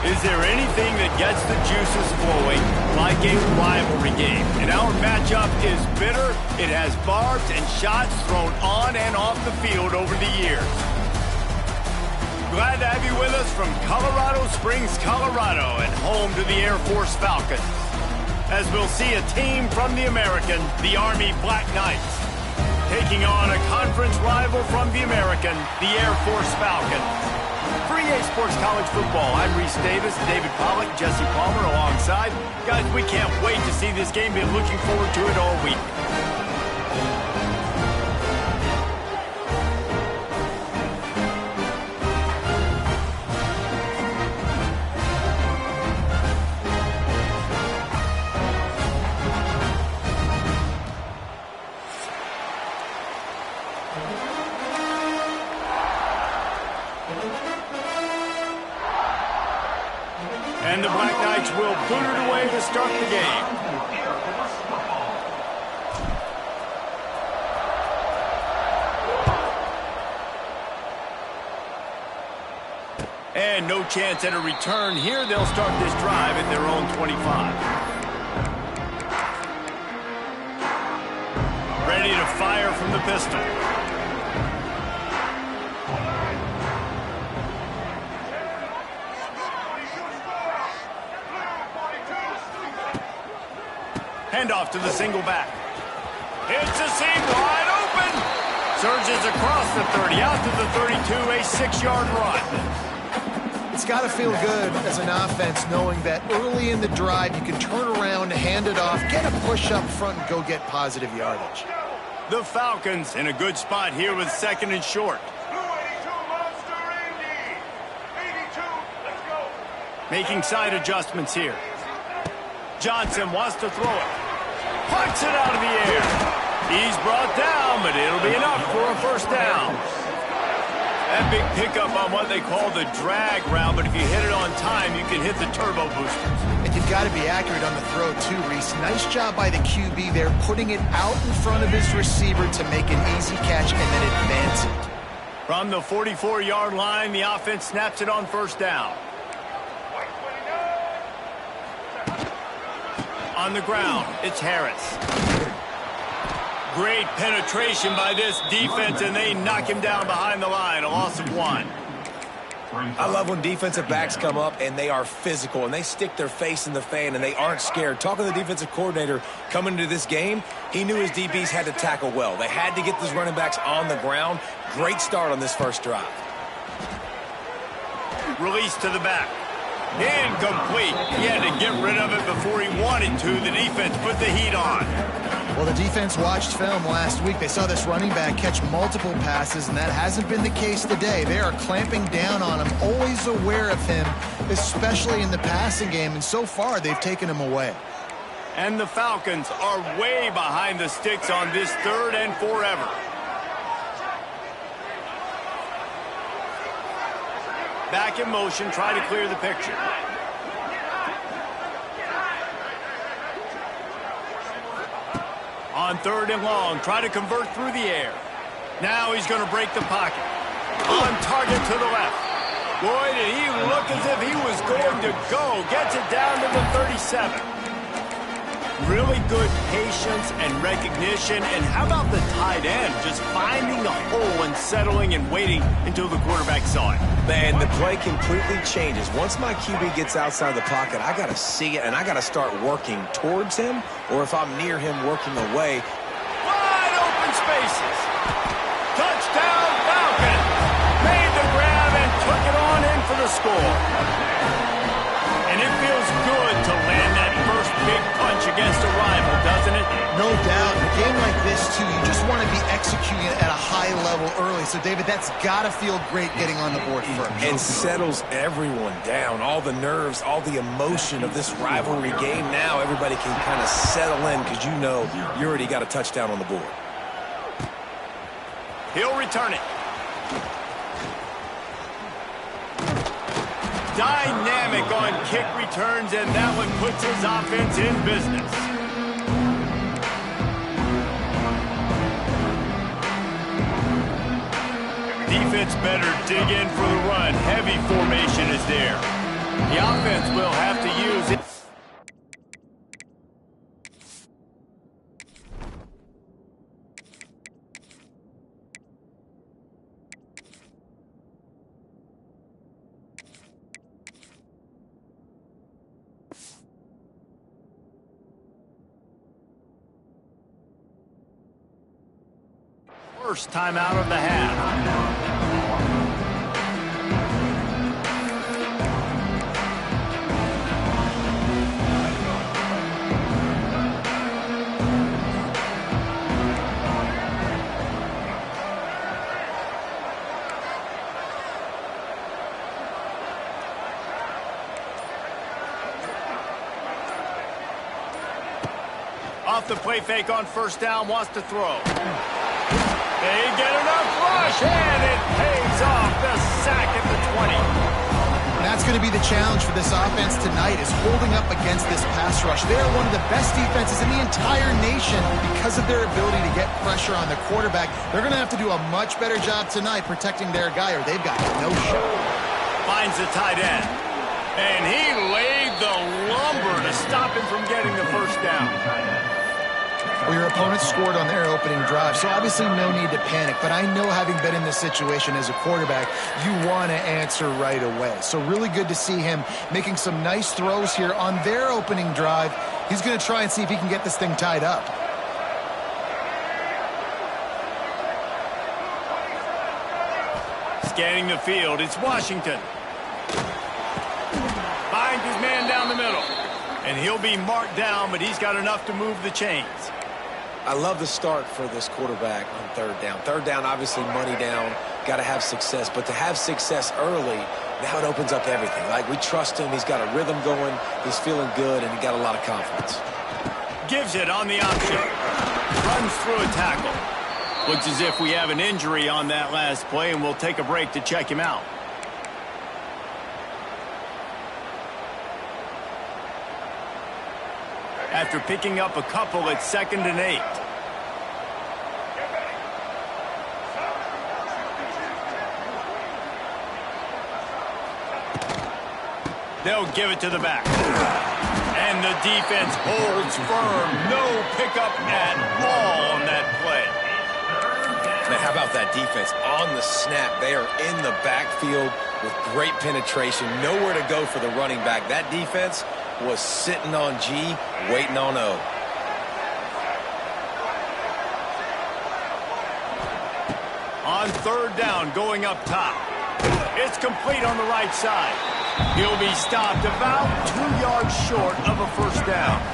Is there anything that gets the juices flowing like a rivalry game? And our matchup is bitter. It has barbs and shots thrown on and off the field over the years. Glad to have you with us from Colorado Springs, Colorado, and home to the Air Force Falcons. As we'll see a team from the American, the Army Black Knights, taking on a conference rival from the American, the Air Force Falcons. For EA Sports College Football, I'm Reese Davis, David Pollack, Jesse Palmer alongside. Guys, we can't wait to see this game. Been looking forward to it all week. And the Black Knights will boot it away to start the game. And no chance at a return here. They'll start this drive at their own 25. Ready to fire from the pistol. Handoff to the single back. Hits a seam wide open. Surges across the 30, out to the 32, a 6-yard run. It's got to feel good as an offense knowing that early in the drive you can turn around, hand it off, get a push up front, and go get positive yardage. The Falcons in a good spot here with second and short. Making side adjustments here. Johnson wants to throw it. Punts it out of the air. He's brought down, but it'll be enough for a first down. That big pickup on what they call the drag route, but if you hit it on time, you can hit the turbo boosters. And you've got to be accurate on the throw too, Reese. Nice job by the QB there, putting it out in front of his receiver to make an easy catch and then advance it. From the 44-yard line, the offense snaps it on first down. On the ground, it's Harris. Great penetration by this defense, and they knock him down behind the line, a loss of 1. I love when defensive backs come up and they are physical and they stick their face in the fan and they aren't scared. Talking to the defensive coordinator coming into this game, he knew his DBs had to tackle well. They had to get these running backs on the ground. Great start on this first drive. Release to the back. Incomplete. He had to get rid of it before he wanted to. The defense put the heat on. Well, the defense watched film last week. They saw this running back catch multiple passes, and that hasn't been the case today. They are clamping down on him, always aware of him, especially in the passing game, and so far they've taken him away. And the Falcons are way behind the sticks on this third and forever. Back in motion, try to clear the picture. On third and long, try to convert through the air. Now he's going to break the pocket. On target to the left. Boy, did he look as if he was going to go. Gets it down to the 37. Really good patience and recognition. And how about the tight end? Just finding the hole and settling and waiting until the quarterback saw it. Man, the play completely changes. Once my QB gets outside the pocket, I got to see it, and I got to start working towards him, or if I'm near him, working away. Wide open spaces. Touchdown, Falcon. Made the grab and took it on in for the score. And it feels good to land that first big punch against a rival, doesn't it? No doubt. In a game like this, too, you just want to be executing it at a high level early. So, David, that's got to feel great getting on the board first. And settles everyone down. All the nerves, all the emotion of this rivalry game. Now everybody can kind of settle in because you know you already got a touchdown on the board. He'll return it. Dynamic on kick returns, and that one puts his offense in business. Defense better dig in for the run. Heavy formation is there. The offense will have to use it. First timeout of the half. Off the play fake on first down, wants to throw. They get enough rush, and it pays off. The sack at the 20. And that's going to be the challenge for this offense tonight, is holding up against this pass rush. They are one of the best defenses in the entire nation because of their ability to get pressure on the quarterback. They're going to have to do a much better job tonight protecting their guy, or they've got no shot. Finds the tight end. And he laid the lumber to stop him from getting the first down. Well, your opponent scored on their opening drive, so obviously no need to panic. But I know, having been in this situation as a quarterback, you want to answer right away. So really good to see him making some nice throws here on their opening drive. He's going to try and see if he can get this thing tied up. Scanning the field, it's Washington. Finds his man down the middle. And he'll be marked down, but he's got enough to move the chains. I love the start for this quarterback on third down. Third down, obviously money down, got to have success. But to have success early, now it opens up everything. Like, we trust him. He's got a rhythm going. He's feeling good, and he got a lot of confidence. Gives it on the option. Runs through a tackle. Looks as if we have an injury on that last play, and we'll take a break to check him out. After picking up a couple, it's 2nd and 8. They'll give it to the back. And the defense holds firm. No pickup at all on that play. Man, how about that defense? On the snap, they are in the backfield with great penetration. Nowhere to go for the running back. That defense was sitting on G, waiting on O. On third down, going up top. It's complete on the right side. He'll be stopped about 2 yards short of a first down.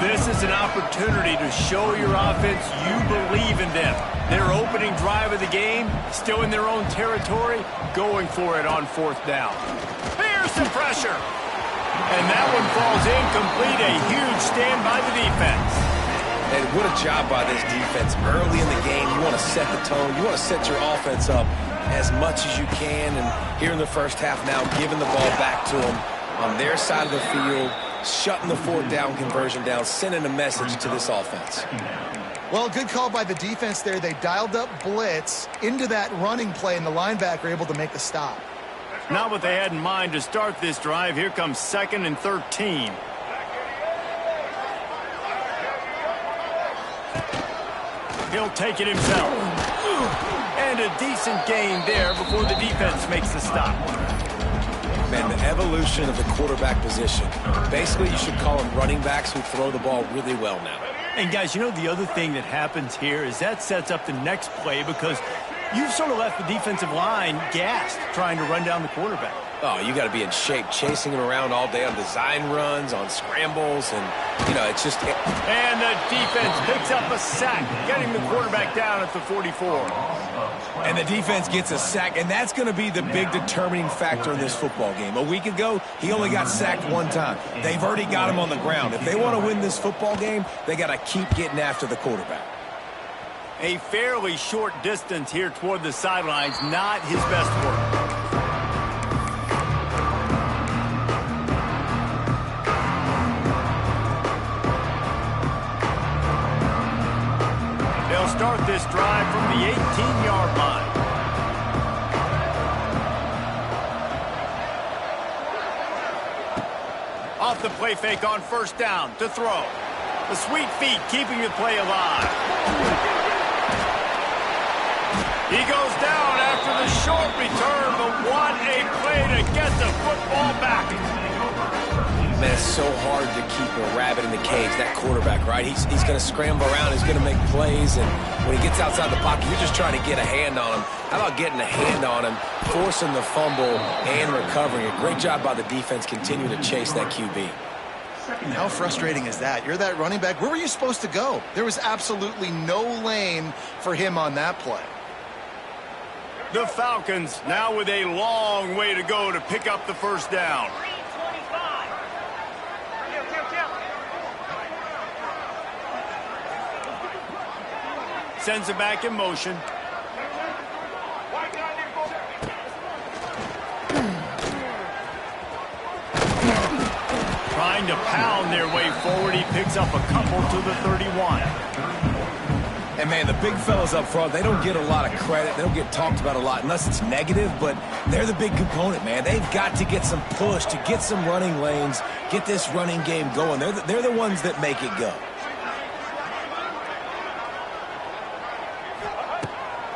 This is an opportunity to show your offense you believe in them. Their opening drive of the game, still in their own territory, going for it on fourth down. There's some pressure. And that one falls incomplete. A huge stand by the defense. And what a job by this defense. Early in the game, you want to set the tone. You want to set your offense up as much as you can. And here in the first half now, giving the ball back to them on their side of the field, shutting the fourth down conversion down, sending a message to this offense. Well, good call by the defense there. They dialed up blitz into that running play, and the linebacker able to make the stop. Not what they had in mind to start this drive. Here comes 2nd and 13. He'll take it himself. And a decent gain there before the defense makes the stop. Man, the evolution of the quarterback position. Basically, you should call them running backs who throw the ball really well now. And, guys, you know, the other thing that happens here is that sets up the next play, because you've sort of left the defensive line gassed trying to run down the quarterback. Oh, you got to be in shape, chasing him around all day on design runs, on scrambles, and, you know, it's just... And the defense picks up a sack, getting the quarterback down at the 44. And the defense gets a sack, and that's going to be the big determining factor in this football game. A week ago, he only got sacked one time. They've already got him on the ground. If they want to win this football game, they got to keep getting after the quarterback. A fairly short distance here toward the sidelines, not his best work. They'll start this drive from the 18-yard line. off the play fake on first down to throw. The sweet feet keeping the play alive. He goes down after the short return, but what a play to get the football back. Man, it's so hard to keep a rabbit in the cage, that quarterback, right? He's going to scramble around, he's going to make plays, and when he gets outside the pocket, you're just trying to get a hand on him. How about getting a hand on him, forcing the fumble, and recovering it? Great job by the defense continuing to chase that QB. How frustrating is that? You're that running back. Where were you supposed to go? There was absolutely no lane for him on that play. The Falcons now with a long way to go to pick up the first down. Sends it back in motion. Trying to pound their way forward. He picks up a couple to the 31. And, man, the big fellas up front, they don't get a lot of credit. They don't get talked about a lot unless it's negative, but they're the big component, man. They've got to get some push, to get some running lanes, get this running game going. They're the ones that make it go.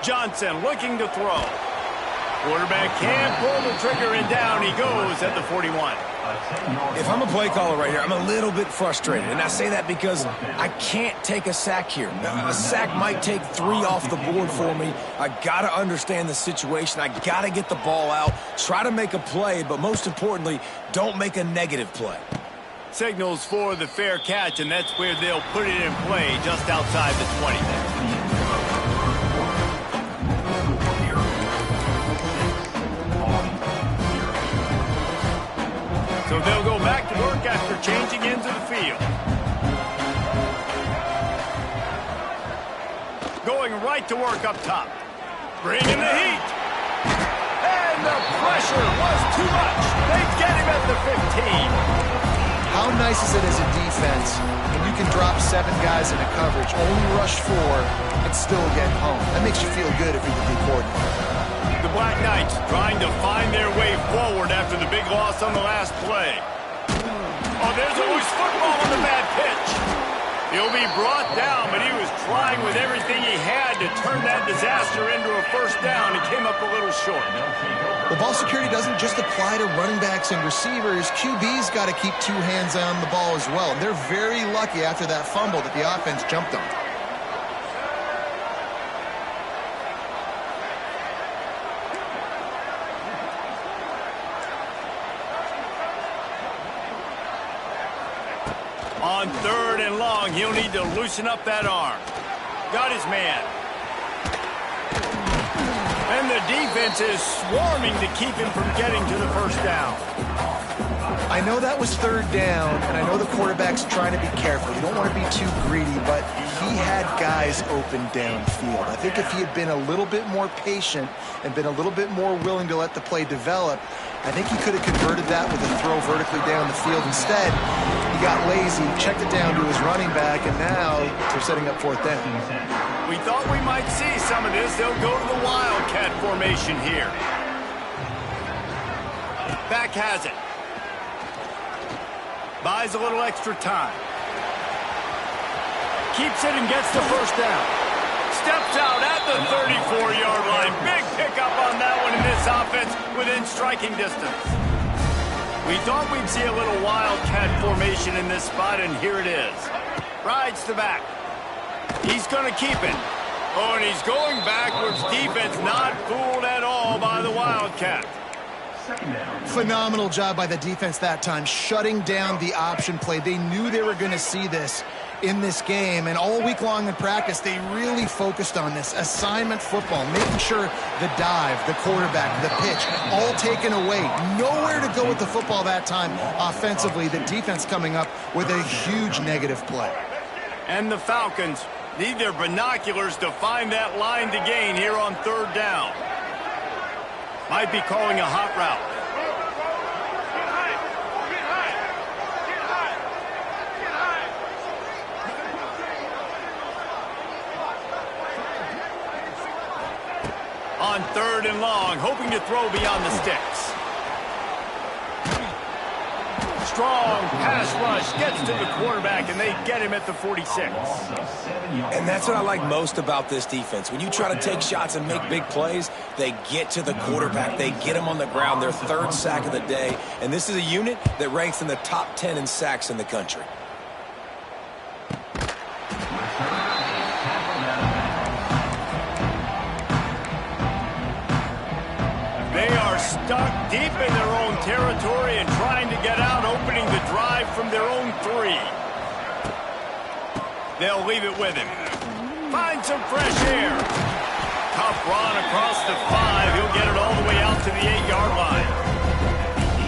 Johnson looking to throw. Quarterback can't pull the trigger, and down he goes at the 41. If I'm a play caller right here, I'm a little bit frustrated. And I say that because I can't take a sack here. A sack might take 3 off the board for me. I got to understand the situation. I got to get the ball out, try to make a play, but most importantly, don't make a negative play. Signals for the fair catch, and that's where they'll put it in play just outside the 20. So they'll go back to work after changing into the field. Going right to work up top. Bringing the heat. And the pressure was too much. They get him at the 15. How nice is it as a defense when you can drop 7 guys into coverage, only rush 4, and still get home? That makes you feel good if you're the D coordinator. The Black Knights trying to find their way forward after the big loss on the last play. Oh, there's always football on the bad pitch. He'll be brought down, but he was trying with everything he had to turn that disaster into a first down and came up a little short. Well, ball security doesn't just apply to running backs and receivers. QB's got to keep 2 hands on the ball as well. And they're very lucky after that fumble that the offense jumped on. On 3rd and long, he'll need to loosen up that arm. Got his man. And the defense is swarming to keep him from getting to the first down. I know that was 3rd down, and I know the quarterback's trying to be careful. You don't want to be too greedy, but he had guys open downfield. I think if he had been a little bit more patient and been a little bit more willing to let the play develop, I think he could have converted that with a throw vertically down the field. Instead, he got lazy, checked it down to his running back, and now they're setting up 4th down. We thought we might see some of this. They'll go to the Wildcat formation here. Back has it. Buys a little extra time. Keeps it and gets the first down. Steps out at the 34-yard line. Big pickup on that one in this offense within striking distance. We thought we'd see a little Wildcat formation in this spot, and here it is. Rides the back. He's going to keep it. Oh, and he's going backwards. Defense not fooled at all by the Wildcat. Phenomenal job by the defense that time, shutting down the option play. They knew they were going to see this in this game, and all week long in practice, they really focused on this assignment football, making sure the dive, the quarterback, the pitch, all taken away. Nowhere to go with the football that time offensively. The defense coming up with a huge negative play. And the Falcons need their binoculars to find that line to gain here on 3rd down. Might be calling a hot route. On 3rd and long, hoping to throw beyond the sticks. strong pass rush gets to the quarterback, and they get him at the 46. And that's what I like most about this defense. When you try to take shots and make big plays, they get to the quarterback. They get him on the ground. Their third sack of the day. And this is a unit that ranks in the top 10 in sacks in the country. They are stuck deep in their own territory and trying to get out, opening the drive from their own 3. They'll leave it with him. Find some fresh air. Tough run across the 5. He'll get it all the way out to the 8-yard line.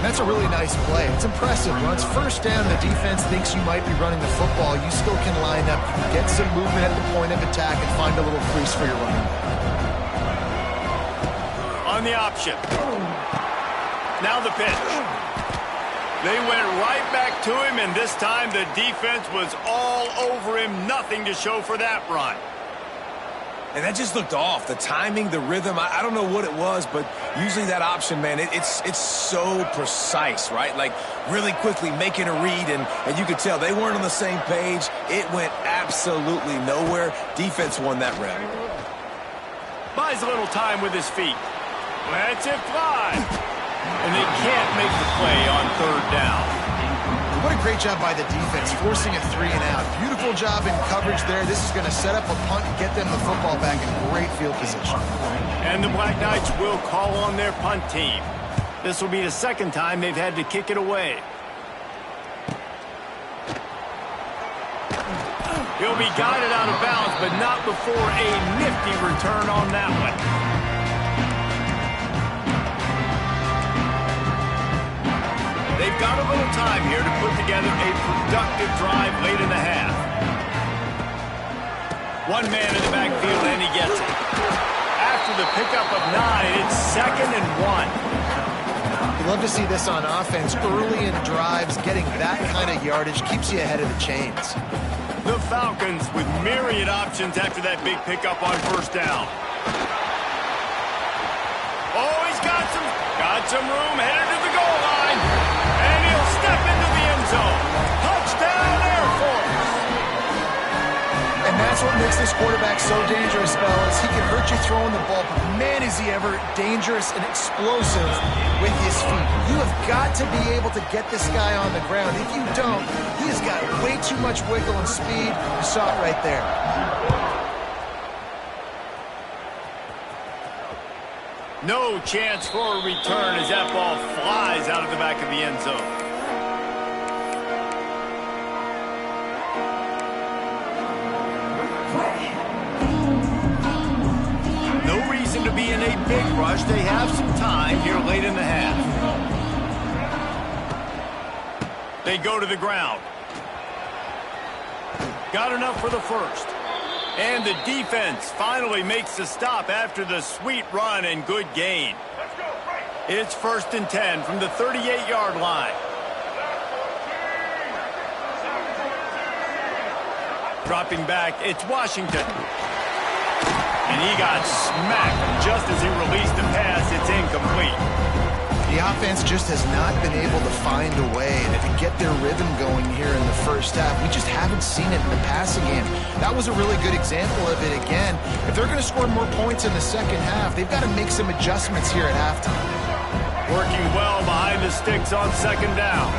That's a really nice play. It's impressive. Once first down, the defense thinks you might be running the football. You still can line up, get some movement at the point of attack, and find a little crease for your running back. On the option. Now the pitch. They went right back to him, and this time the defense was all over him. Nothing to show for that run. And that just looked off. The timing, the rhythm, I don't know what it was, but usually that option, man, it's so precise, right? Like really quickly making a read, and you could tell they weren't on the same page. It went absolutely nowhere. Defense won that rep. Buys a little time with his feet. Lets it fly. And they can't make the play on third down. What a great job by the defense, forcing a 3 and out. Beautiful job in coverage there. This is going to set up a punt and get them the football back in great field position. And the Black Knights will call on their punt team. This will be the second time they've had to kick it away. He'll be guided out of bounds, but not before a nifty return on that one. They've got a little time here to put together a productive drive late in the half. One man in the backfield, and he gets it. After the pickup of 9, it's 2nd and 1. You love to see this on offense. Early in drives, getting that kind of yardage keeps you ahead of the chains. The Falcons with myriad options after that big pickup on first down. Oh, he's got some room, headed to the goal line. And he'll step into the end zone. Touchdown, Air Force. And that's what makes this quarterback so dangerous, fellas. He can hurt you throwing the ball, but man, is he ever dangerous and explosive with his feet. You have got to be able to get this guy on the ground. If you don't, he's got way too much wiggle and speed. You saw it right there. No chance for a return as that ball flies out of the back of the end zone. No reason to be in a big rush. They have some time here late in the half. They go to the ground. Got enough for the first. And the defense finally makes the stop after the sweet run and good gain. It's 1st and 10 from the 38-yard line. Dropping back, it's Washington. And he got smacked just as he released the pass. It's incomplete. The offense just has not been able to find a way to get their rhythm going here in the first half. We just haven't seen it in the passing game. That was a really good example of it again. If they're going to score more points in the second half, they've got to make some adjustments here at halftime. Working well behind the sticks on 2nd down.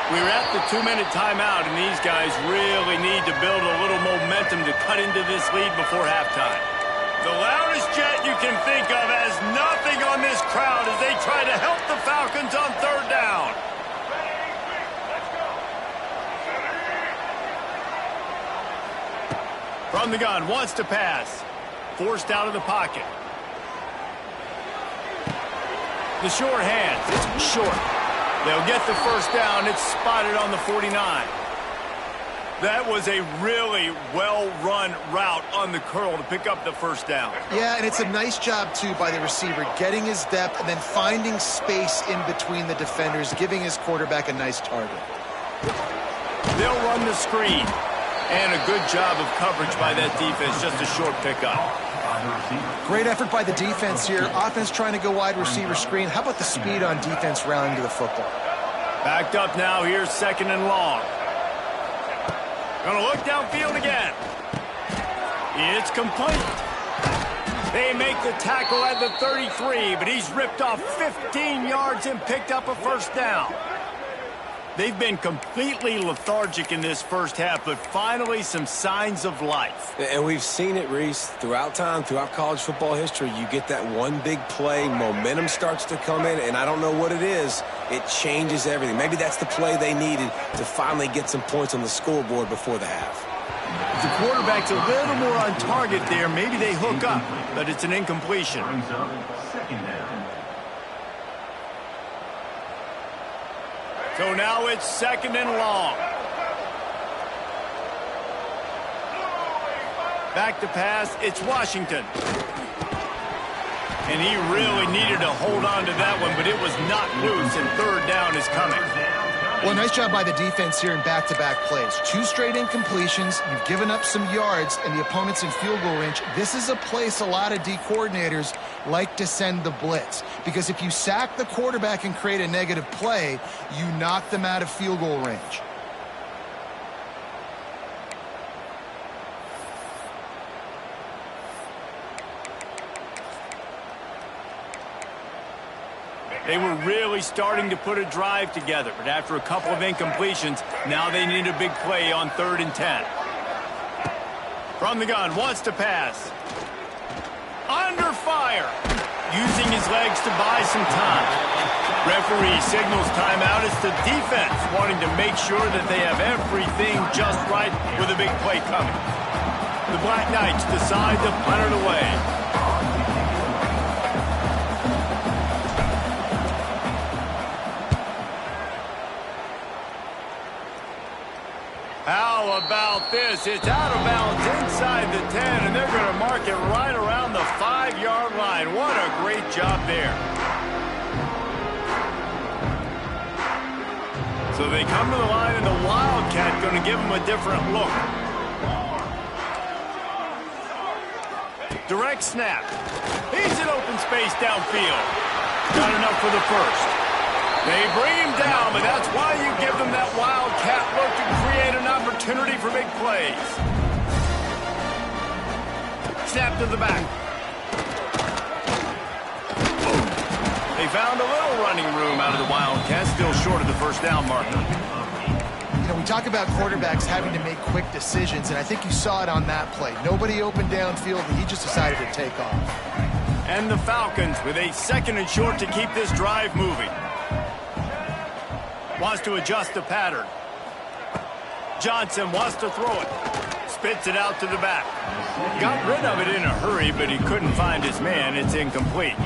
We're at the 2-minute timeout, and these guys really need to build a little momentum to cut into this lead before halftime. The loudest chant you can think of has nothing on this crowd as they try to help the Falcons on 3rd down. From the gun, wants to pass. Forced out of the pocket. The short hands, it's short. They'll get the first down. It's spotted on the 49. That was a really well-run route on the curl to pick up the first down. Yeah, and it's a nice job, too, by the receiver, getting his depth and then finding space in between the defenders, giving his quarterback a nice target. They'll run the screen. And a good job of coverage by that defense, just a short pickup. Great effort by the defense here. Offense trying to go wide receiver screen. How about the speed on defense rallying to the football? Backed up now, here's 2nd and long. Gonna look downfield again. It's complete. They make the tackle at the 33, but he's ripped off 15 yards and picked up a first down. They've been completely lethargic in this first half, but finally some signs of life. And we've seen it, Reese, throughout time, throughout college football history. You get that one big play, momentum starts to come in, and I don't know what it is. It changes everything. Maybe that's the play they needed to finally get some points on the scoreboard before the half. The quarterback's a little more on target there. Maybe they hook up, but it's an incompletion. So now it's 2nd and long. Back to pass, it's Washington. And he really needed to hold on to that one, but it was not loose, and 3rd down is coming. Well, nice job by the defense here in back-to-back plays. 2 straight incompletions. You've given up some yards, and the opponent's in field goal range. This is a place a lot of D coordinators like to send the blitz, because if you sack the quarterback and create a negative play, you knock them out of field goal range. They were really starting to put a drive together, but after a couple of incompletions, now they need a big play on 3rd and 10. From the gun, wants to pass. Under fire. Using his legs to buy some time. Referee signals timeout. It's the defense wanting to make sure that they have everything just right with a big play coming. The Black Knights decide to punt it away. How about this? It's out of bounds inside the 10, and they're going to mark it right around the 5-yard line. What a great job there. So they come to the line, and the Wildcat going to give them a different look. Direct snap. He's in open space downfield. Got enough for the first. They bring him down, but that's why you give them that Wildcat look to create an opportunity for big plays. Snap to the back. They found a little running room out of the Wildcats, still short of the first down marker. You know, we talk about quarterbacks having to make quick decisions, and I think you saw it on that play. Nobody opened downfield, and he just decided to take off. And the Falcons with a 2nd and short to keep this drive moving. Wants to adjust the pattern. Johnson wants to throw it. Spits it out to the back. Got rid of it in a hurry, but he couldn't find his man. It's incomplete.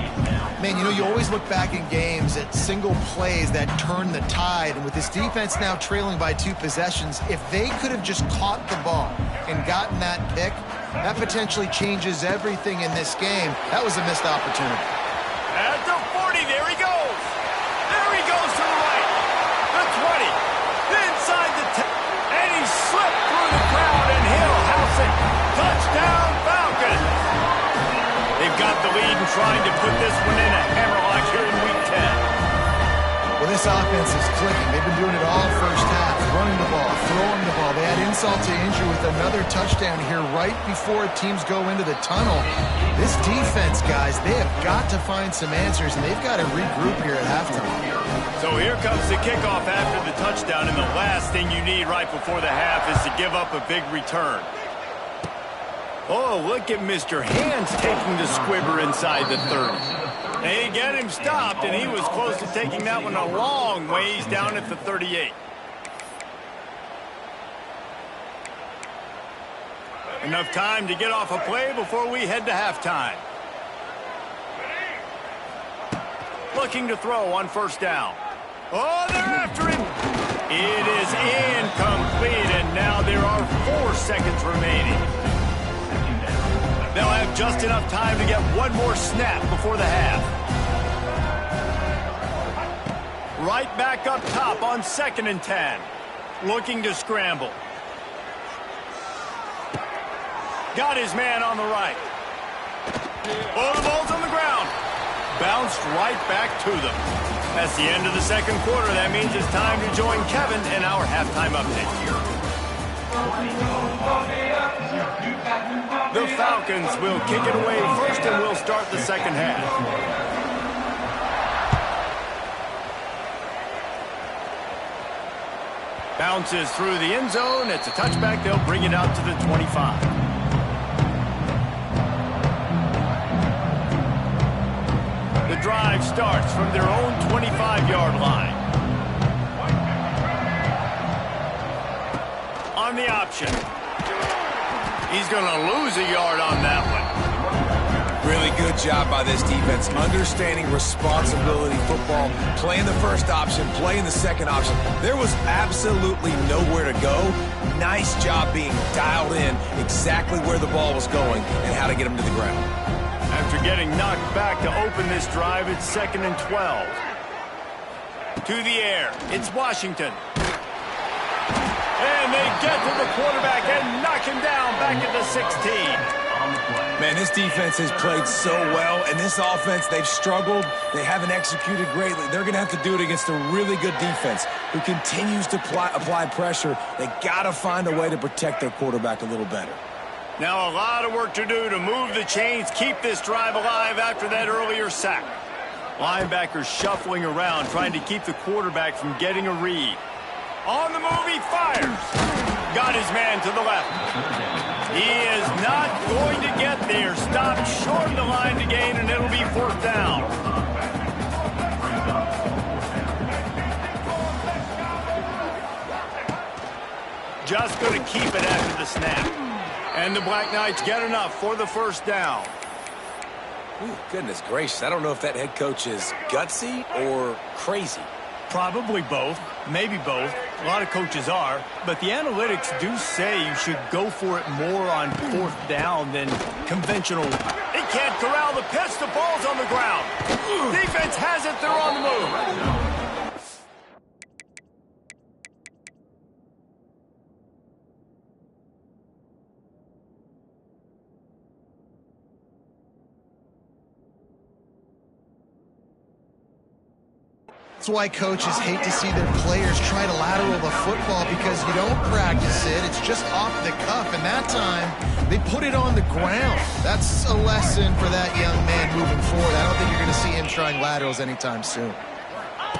Man, you know, you always look back in games at single plays that turn the tide. And with this defense now trailing by 2 possessions, if they could have just caught the ball and gotten that pick, that potentially changes everything in this game. That was a missed opportunity. At the 40, there he goes. There he goes to the right. The 20. Inside the 10. And he slipped through the crowd, and he'll house it. Touchdown, Falcons. They've got the lead and trying to put this one in a hammerlock here in Week 10. Well, this offense is clicking. They've been doing it all first half, running the ball, throwing the ball. They had insult to injury with another touchdown here right before teams go into the tunnel. This defense, guys, they have got to find some answers, and they've got to regroup here at halftime. So here comes the kickoff after the touchdown, and the last thing you need right before the half is to give up a big return. Oh, look at Mr. Hands taking the squibber inside the 30. They get him stopped, and he was close to taking that one a long ways down at the 38. Enough time to get off a play before we head to halftime. Looking to throw on first down. Oh, they're after him. It is incomplete, and now there are 4 seconds remaining. They'll have just enough time to get one more snap before the half. Right back up top on 2nd and 10. Looking to scramble. Got his man on the right. Oh, the ball's on the ground. Bounced right back to them. That's the end of the second quarter. That means it's time to join Kevin in our halftime update. The Falcons will kick it away first, and we'll start the second half. Bounces through the end zone. It's a touchback. They'll bring it out to the 25. The drive starts from their own 25-yard line. On the option. He's going to lose a yard on that one. Really good job by this defense, understanding responsibility football, playing the first option, playing the second option. There was absolutely nowhere to go. Nice job being dialed in exactly where the ball was going and how to get him to the ground. After getting knocked back to open this drive, it's 2nd and 12. To the air, it's Washington. And they get to the quarterback and knock him down back at the 16. Man, this defense has played so well, and this offense, they've struggled. They haven't executed greatly. They're going to have to do it against a really good defense who continues to apply pressure. They got to find a way to protect their quarterback a little better. Now a lot of work to do to move the chains, keep this drive alive after that earlier sack. Linebackers shuffling around, trying to keep the quarterback from getting a read. On the move, he fires. Got his man to the left. He is not going to get there. Stopped short of the line to gain, and it'll be 4th down. Just going to keep it after the snap. And the Black Knights get enough for the 1st down. Ooh, goodness gracious. I don't know if that head coach is gutsy or crazy. Probably both, maybe both. A lot of coaches are, but the analytics do say you should go for it more on 4th down than conventional. They can't corral the pitch. The ball's on the ground. Defense has it. They're on the move. That's why coaches hate to see their players try to lateral the football, because you don't practice it. It's just off the cuff, and that time they put it on the ground. That's a lesson for that young man moving forward. I don't think you're going to see him trying laterals anytime soon.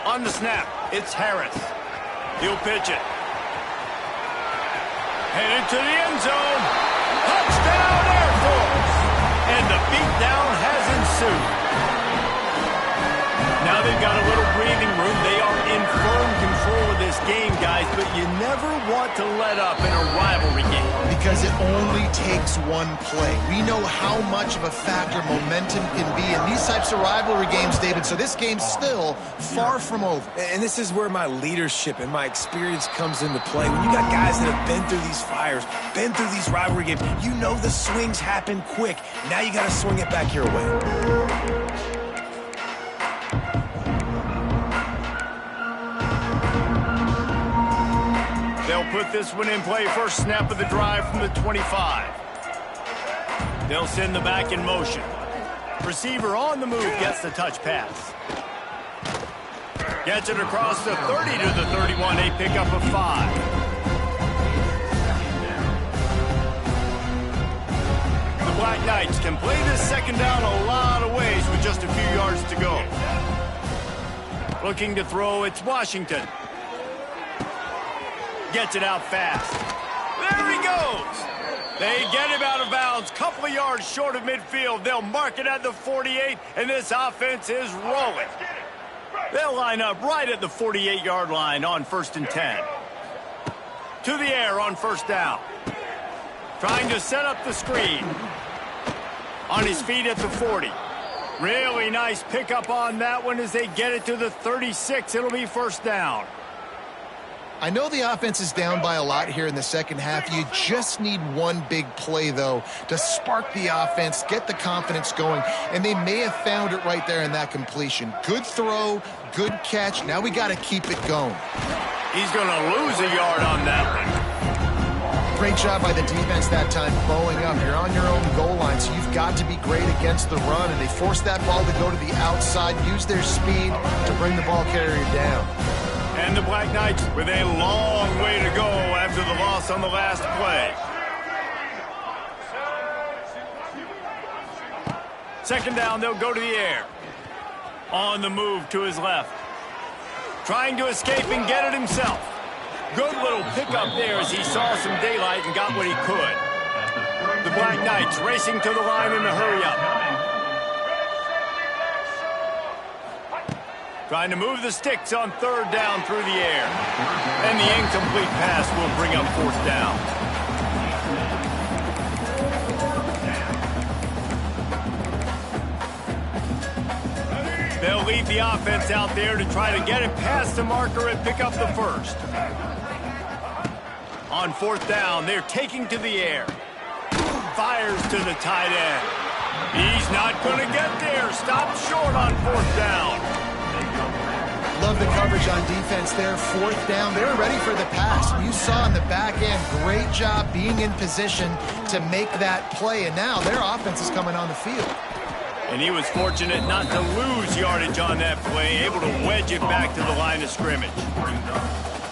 On the snap, it's Harris. He'll pitch it. Headed to the end zone. Touchdown, Air Force! And the beatdown has ensued. Now they've got a little breathing room. They are in firm control of this game, guys, but you never want to let up in a rivalry game. Because it only takes one play. We know how much of a factor momentum can be in these types of rivalry games, David, so this game's still far from over. And this is where my leadership and my experience comes into play. When you got guys that have been through these fires, been through these rivalry games, you know the swings happen quick. Now you got to swing it back your way. They'll put this one in play. First snap of the drive from the 25. They'll send the back in motion. Receiver on the move gets the touch pass. Gets it across the 30 to the 31. A pickup of 5. The Black Knights can play this second down a lot of ways with just a few yards to go. Looking to throw, it's Washington. Gets it out fast. There he goes. They get him out of bounds. Couple of yards short of midfield. They'll mark it at the 48, and this offense is rolling. They'll line up right at the 48-yard line on 1st and 10. To the air on 1st down. Trying to set up the screen. On his feet at the 40. Really nice pickup on that one as they get it to the 36. It'll be 1st down. I know the offense is down by a lot here in the second half. You just need one big play, though, to spark the offense, get the confidence going, and they may have found it right there in that completion. Good throw, good catch. Now we got to keep it going. He's going to lose a yard on that one. Great job by the defense that time, bowing up. You're on your own goal line, so you've got to be great against the run, and they forced that ball to go to the outside, use their speed to bring the ball carrier down. And the Black Knights with a long way to go after the loss on the last play. Second down, they'll go to the air. On the move to his left. Trying to escape and get it himself. Good little pickup there as he saw some daylight and got what he could. The Black Knights racing to the line in a hurry-up. Trying to move the sticks on third down through the air. And the incomplete pass will bring up fourth down. They'll lead the offense out there to try to get it past the marker and pick up the first. On fourth down, they're taking to the air. Fires to the tight end. He's not going to get there. Stopped short on fourth down. Love the coverage on defense there. Fourth down, they were ready for the pass. You saw in the back end, great job being in position to make that play. And now their offense is coming on the field. And he was fortunate not to lose yardage on that play, able to wedge it back to the line of scrimmage.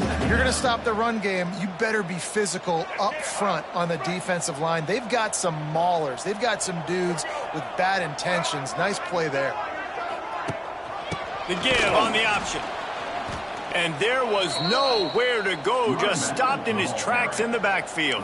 If you're going to stop the run game, you better be physical up front on the defensive line. They've got some maulers. They've got some dudes with bad intentions. Nice play there. The give on the option. And there was nowhere to go, just stopped in his tracks in the backfield.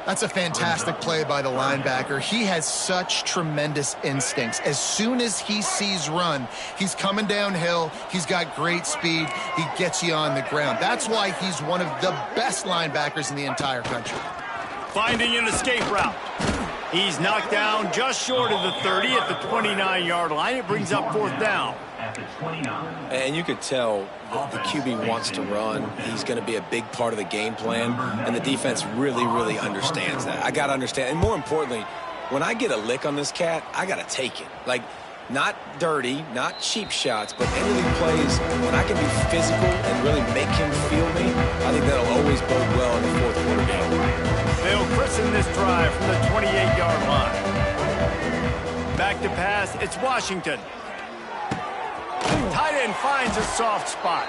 That's a fantastic play by the linebacker. He has such tremendous instincts. As soon as he sees run, he's coming downhill. He's got great speed. He gets you on the ground. That's why he's one of the best linebackers in the entire country. Finding an escape route. He's knocked down just short of the 30 at the 29-yard line. It brings up fourth down. And you could tell the QB wants to run. He's going to be a big part of the game plan, and the defense really, really understands that. I got to understand, and more importantly, when I get a lick on this cat, I got to take it. Like, not dirty, not cheap shots, but anything plays when I can be physical and really make him feel me. I think that'll always bode well in the fourth quarter game. They'll christen this drive from the 28-yard line. Back to pass, it's Washington. Tight end finds a soft spot.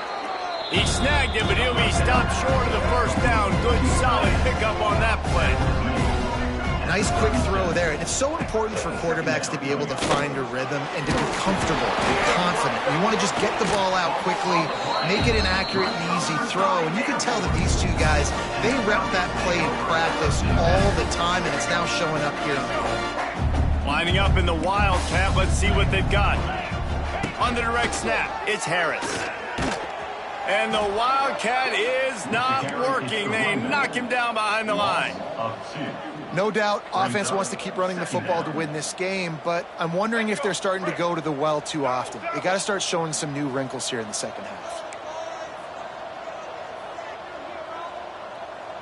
He snagged it, but he'll be stopped short of the first down. Good, solid pickup on that play. Nice quick throw there. And it's so important for quarterbacks to be able to find a rhythm and to be comfortable and confident. You want to just get the ball out quickly, make it an accurate and easy throw. And you can tell that these two guys, they rep that play in practice all the time, and it's now showing up here. Lining up in the Wildcat. Let's see what they've got. On the direct snap, it's Harris. And the Wildcat is not working. They knock him down behind the line. No doubt, offense wants to keep running the football to win this game, but I'm wondering if they're starting to go to the well too often. They got to start showing some new wrinkles here in the second half.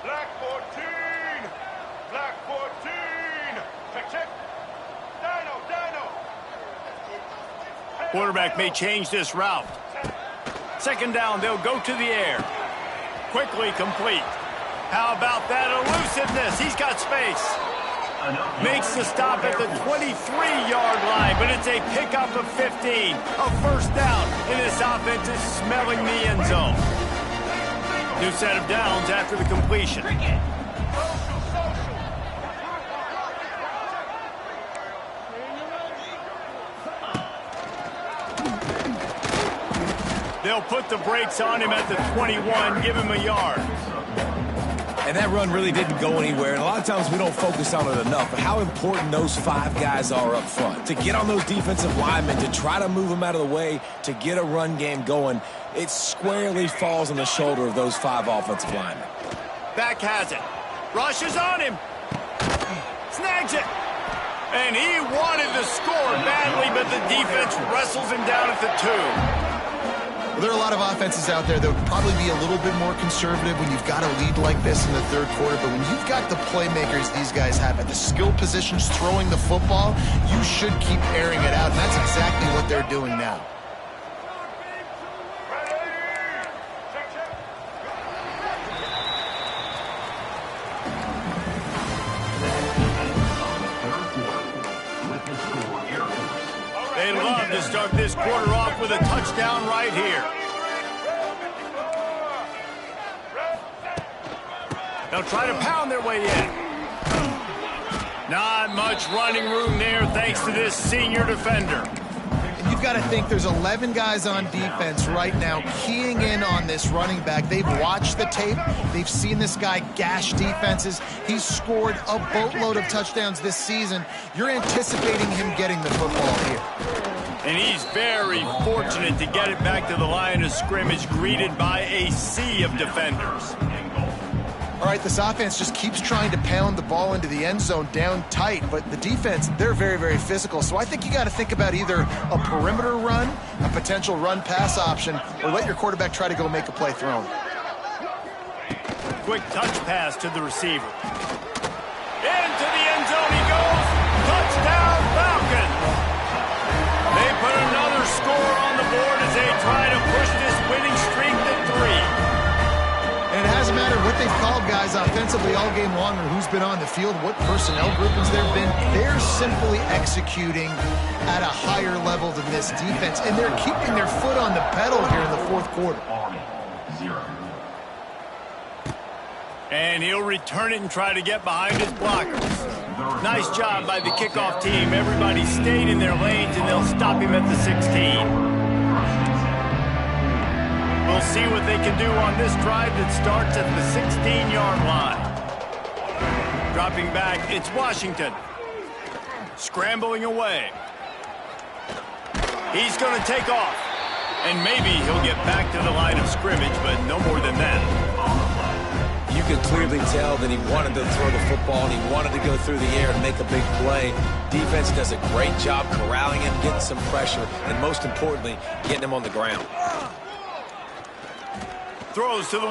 Black 14! Black 14! Check. Dino! Quarterback may change this route. Second down, they'll go to the air. Quickly complete. How about that elusiveness? He's got space. Makes the stop at the 23-yard line, but it's a pickup of 15. A first down, and this offense is smelling the end zone. New set of downs after the completion. They'll put the brakes on him at the 21, give him a yard. And that run really didn't go anywhere. And a lot of times we don't focus on it enough. But how important those five guys are up front. To get on those defensive linemen, to try to move them out of the way, to get a run game going, it squarely falls on the shoulder of those five offensive linemen. Back has it. Rushes on him. Snags it. And he wanted to score badly, but the defense wrestles him down at the 2. Well, there are a lot of offenses out there that would probably be a little bit more conservative when you've got a lead like this in the third quarter. But when you've got the playmakers these guys have at the skill positions throwing the football, you should keep airing it out. And that's exactly what they're doing now. to start this quarter off with a touchdown right here. They'll try to pound their way in. Not much running room there thanks to this senior defender. And you've got to think there's 11 guys on defense right now keying in on this running back. They've watched the tape. They've seen this guy gash defenses. He's scored a boatload of touchdowns this season. You're anticipating him getting the football here. And he's very fortunate to get it back to the line of scrimmage, greeted by a sea of defenders. All right, this offense just keeps trying to pound the ball into the end zone down tight, but the defense, they're very, very physical. So I think you got to think about either a perimeter run, a potential run-pass option, or let your quarterback try to go make a play thrown. Quick touch pass to the receiver. Into the end zone he goes. Touchdown, Falcons. They put another score on the board as they try to push this winning streak to 3. And it hasn't mattered what they've called guys offensively all game long or who's been on the field, what personnel groupings there have been. They're simply executing at a higher level than this defense, and they're keeping their foot on the pedal here in the fourth quarter. And he'll return it and try to get behind his blockers. Nice job by the kickoff team. Everybody stayed in their lanes, and they'll stop him at the 16. We'll see what they can do on this drive that starts at the 16-yard line. Dropping back, it's Washington. Scrambling away. He's going to take off. And maybe he'll get back to the line of scrimmage, but no more than that. You could clearly tell that he wanted to throw the football and he wanted to go through the air and make a big play. Defense does a great job corralling him, getting some pressure, and most importantly, getting him on the ground. Throws to the